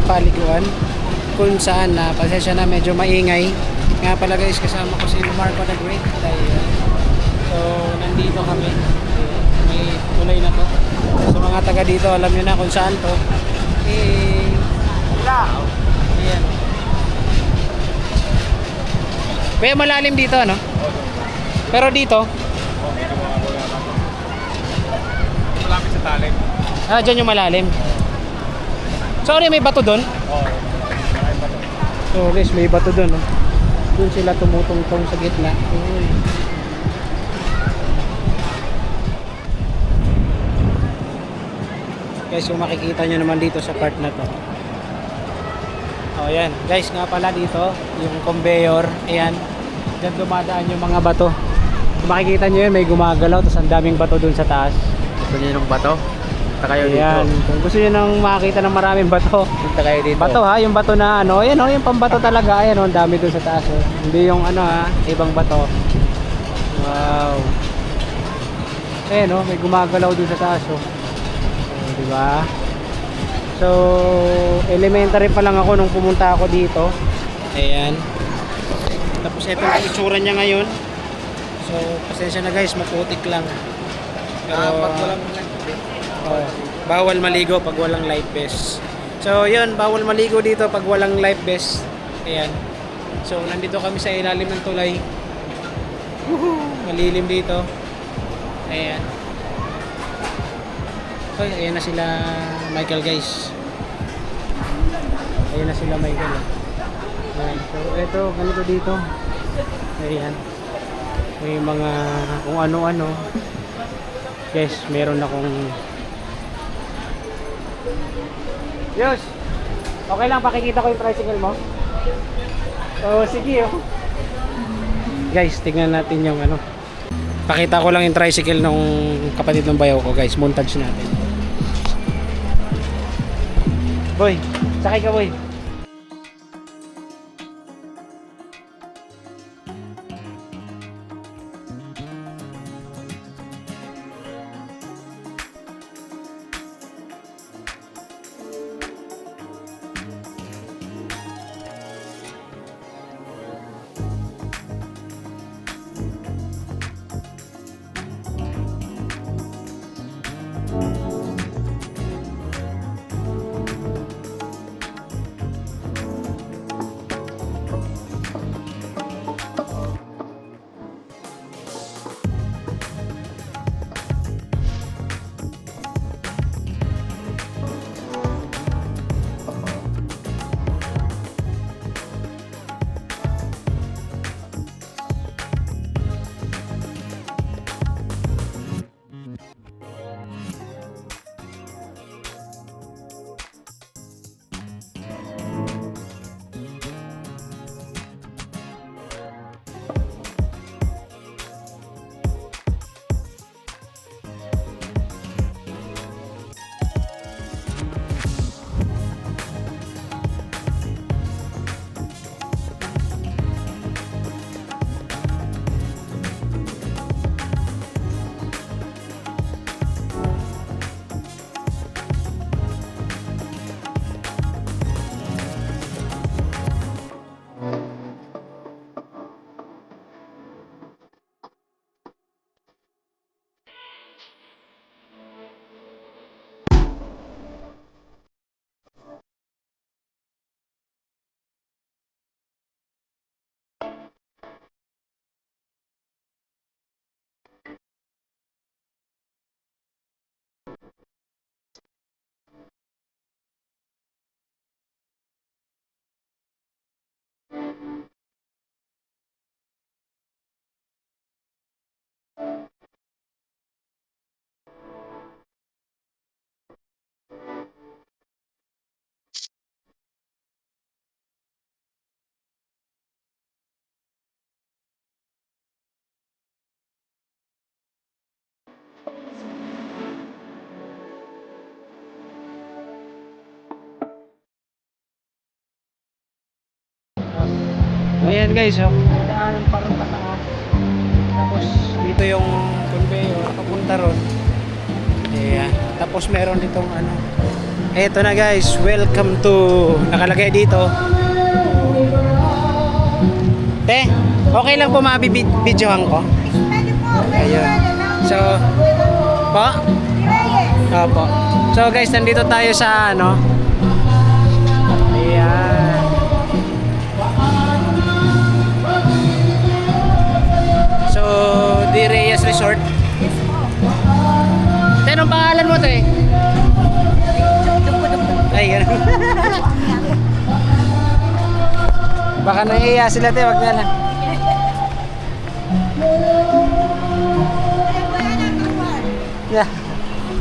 paliguan kung saan na pasensya na medyo maingay. Nga pala guys, kasama ko si Marco the Great. So nandito kami, may tulay na to. So mga taga dito alam nyo na kung saan to. Ayan. Kaya malalim dito ano? Pero dito Malapit sa talim. dyan yung malalim. Sorry, may bato doon. So guys, may bato doon. Oh. Doon sila tumutungtong sa gitna. Uy. Guys, kung makikita nyo naman dito sa part na to. Oh, yan. Guys, nga pala dito, yung conveyor. Ayan. Diyan dumadaan yung mga bato. Kung makikita nyo yun, may gumagalaw. Tapos ang daming bato doon sa taas. Gusto niyo ng bato? Punta kayo Ayan. dito. Kung gusto nyo nang makakita ng maraming bato. Punta kayo dito. Bato ha, yung bato na ano, ayan oh, yung pambato talaga, ayan oh, ang dami doon sa taas oh. Hindi yung ano ha, ibang bato. Wow. Ayan oh, may gumagalaw doon sa taas oh. Oh, di ba? So, elementary pa lang ako nung pumunta ako dito. Ayan. Tapos ito yung itsura niya ngayon. So, pasensya na guys, maputik lang. Pero, Pag walang oh, bawal maligo pag walang life vest. So yun, bawal maligo dito pag walang life vest. Ayan. So nandito kami sa ilalim ng tulay. Woohoo! Malilim dito. Ayan. So ayan na sila Michael guys. Ayan na sila Michael. Ayan. So ito, ganito dito. Ayan. May mga kung ano-ano. Guys, meron akong Yos, okay lang pakikita ko yung tricycle mo? Oh, sige oh. Guys, tignan natin yung ano. Pakita ko lang yung tricycle ng kapatid ng bayaw ko guys. Montage natin. Boy, sakay ka boy. Ayan guys, oh. Daanan parang pataas. Tapos dito yung conveyor papunta ron. Ayan. Tapos meron ditong ano, Eto na guys, welcome to, nakalagay dito. Te, okay lang po mabibidyohan ko? Ayun. So, po? Opo. So guys, nandito tayo sa ano? Ayan. So, Di Reyes Resort. Te, anong pangalan mo, te? Ay, ganun. Baka nahiya sila, te, wag na lang. Yeah.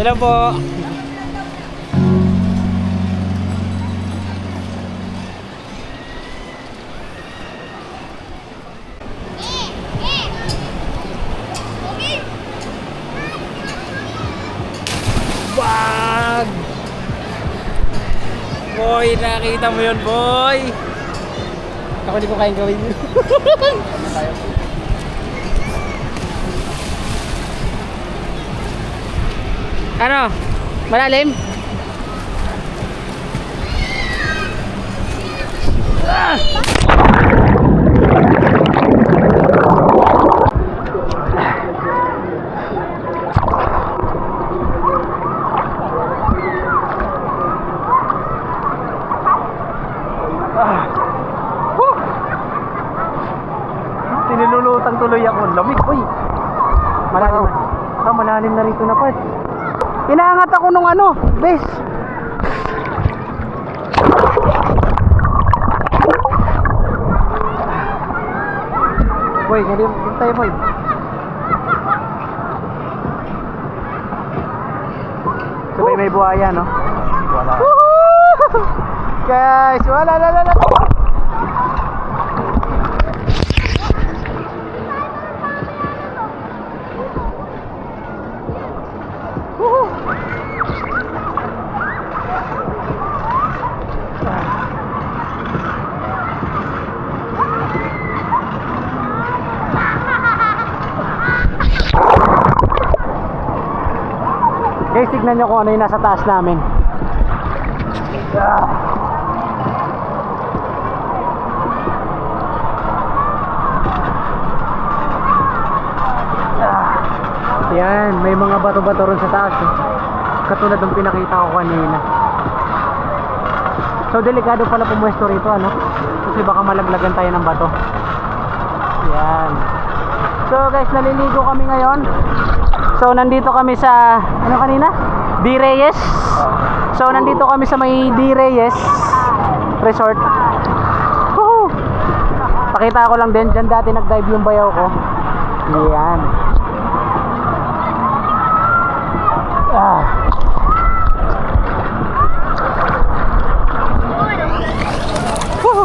Hello po. Wag! Boy, nakita mo yun, boy! Ako di ko kayang gawin yun. Ano? Malalim? Ah! Tinilulutang tuloy ako. Lamig, uy. Malalim na. Ah, malalim na rito na part. Inaangat ako nung ano, base. Boy, ngayon tayo, boy. Sabay may buhaya, no? Wala. Guys, wala. Guys, tignan nyo kung ano yung nasa taas namin. Yan, may mga bato-bato ron sa taas eh. Katulad ng pinakita ko kanina. So delikado pala pumuesto rito, ano? Kasi baka malaglagan tayo ng bato. Yan. So guys, naliligo kami ngayon. So nandito kami sa ano kanina? Di Reyes. So nandito kami sa may Di Reyes Resort. Woohoo! Pakita ko lang din, dyan dati nag-dive yung bayaw ko. Yan. Woohoo!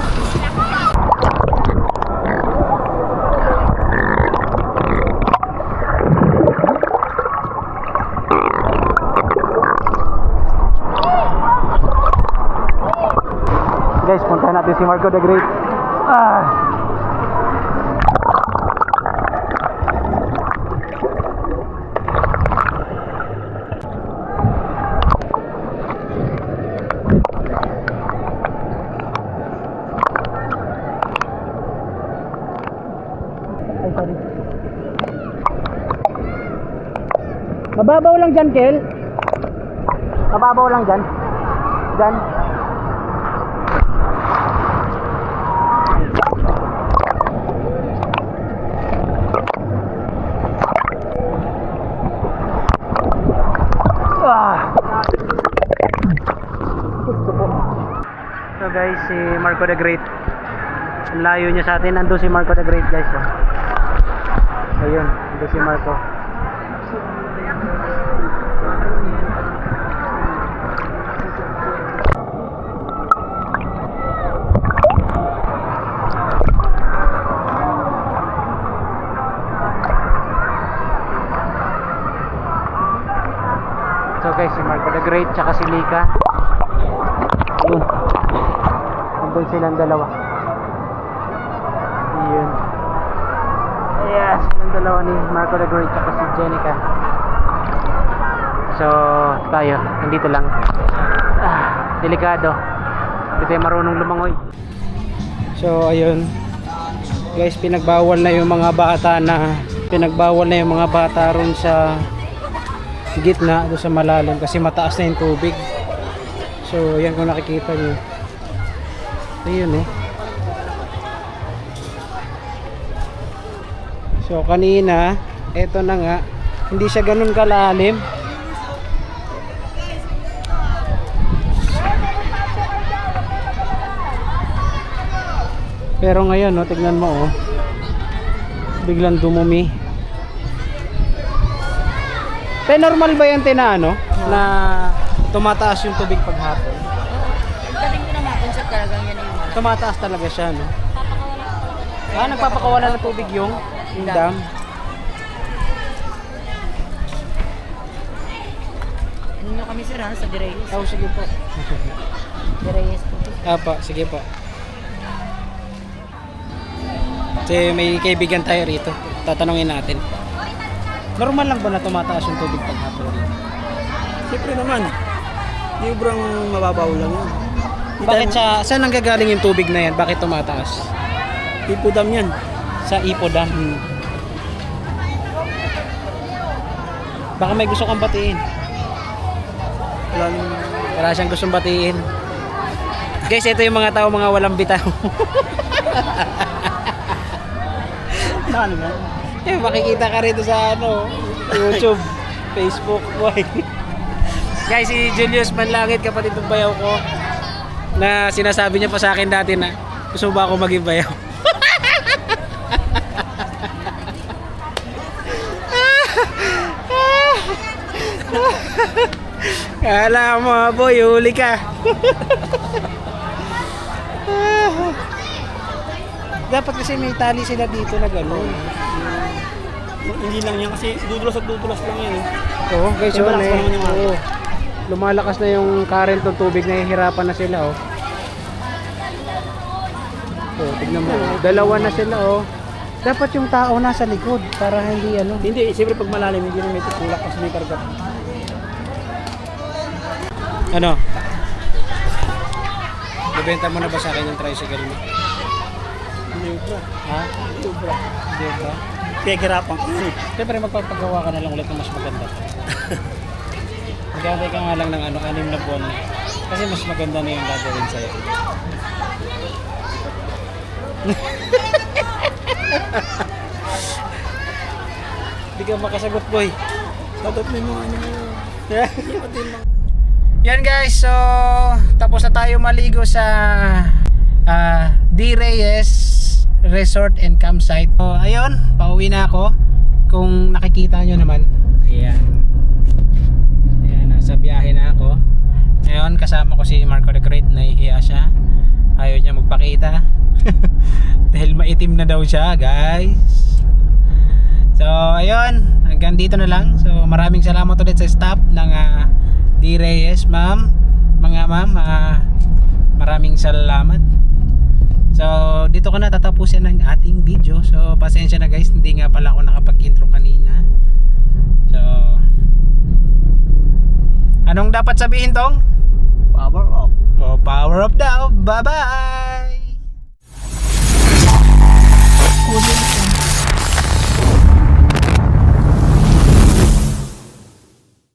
Guys, puntahan natin si Marco the Great. Ay, sorry. Mababaw lang dyan, Kel. Mababaw lang dyan. Dyan. So guys, si Marco the Great, ang layo niya sa atin. Nandun si Marco the Great, guys. Ayun, nandun si Marco. So guys, si Marco the Great tsaka si Lika. Ayun. Nandun silang dalawa. Ayun. Ayan, silang dalawa ni Marco the Great tsaka si Jenica. So, tayo, nandito lang. delikado. Hindi tayo marunong lumangoy. So ayun guys, pinagbawal na yung mga bata ron sa gitna doon sa malalim kasi mataas na yung tubig. So yan kung nakikita nyo, ayun oh. So kanina eto na nga, hindi siya ganun kalalim. Pero ngayon, no, tignan mo, oh, biglang dumumi. Pero normal ba yan ano, na tumataas yung tubig paghapon? Pagdating ko naman kung sa talagang yan yung Tumataas talaga siya, no? Nagpapakawala ng tubig yung dam. Ano nyo kami sir ha? Sa Direyes. Oh, sige po. Direyes po. Apa, sige po. Kasi may kaibigan tayo rito. Tatanungin natin. Normal lang ba na tumataas yung tubig paghapon dito? Siyempre naman, librang mababaw lang yun. Bakit saan nanggagaling yung tubig na yan? Bakit tumataas? Ipudam yan. Sa Ipo Dam. Baka may gusto kang batiin. Wala siyang gustong batiin. Guys, ito yung mga tao, mga walang bitaw. Saan ba? Makikita ka rito sa YouTube, Facebook, boy. Guys, si Julius Manlangit, kapatid ng bayaw ko, na sinasabi niya pa sa akin dati na gusto ba ako maging bayaw? Kala mo, boy, huli ka. Dapat kasi may tali sila dito na gano'n. Hindi lang yan kasi dudulas at dudulas lang yan. Oo, guys, Kaya yun malakas eh. pa naman yung Oo. Lumalakas na yung current ng tubig, nahihirapan na sila, oh. Oh, tignan mo. Dalawa na sila, oh. Dapat yung tao nasa likod para hindi Hindi, siyempre pag malalim, hindi na may tutulak kasi may karga. Ano? Ibenta mo na ba sa akin yung tricycle mo? Hindi ba? Ha? Hindi ba? Hindi ba? Pinaghirapan ko yun. Siyempre magpapagawa ka na lang ulit ng mas maganda. Magantay ka nga lang ng 6 na buwan na. Kasi mas maganda na yung gagawin sa'yo. Hindi ka makasagot, boy. Dapat may mga ano mo. Yan guys, so tapos na tayo maligo sa D. Reyes Resort and Campsite. So ayun, pauwi na ako. Kung nakikita nyo naman, ayan, nasa biyahe na ako. Ngayon kasama ko si Marco the Great. Nahihiya siya, ayaw niya magpakita dahil maitim na daw siya, guys. So ayun, hanggang dito na lang. So maraming salamat ulit sa staff ng D. Reyes, ma'am, mga ma'am, maraming salamat. So dito ko na tatapusin ang ating video. So pasensya na guys, hindi nga pala ako nakapag-intro kanina. So anong dapat sabihin tong? Power up. Oh, power up daw. Bye bye.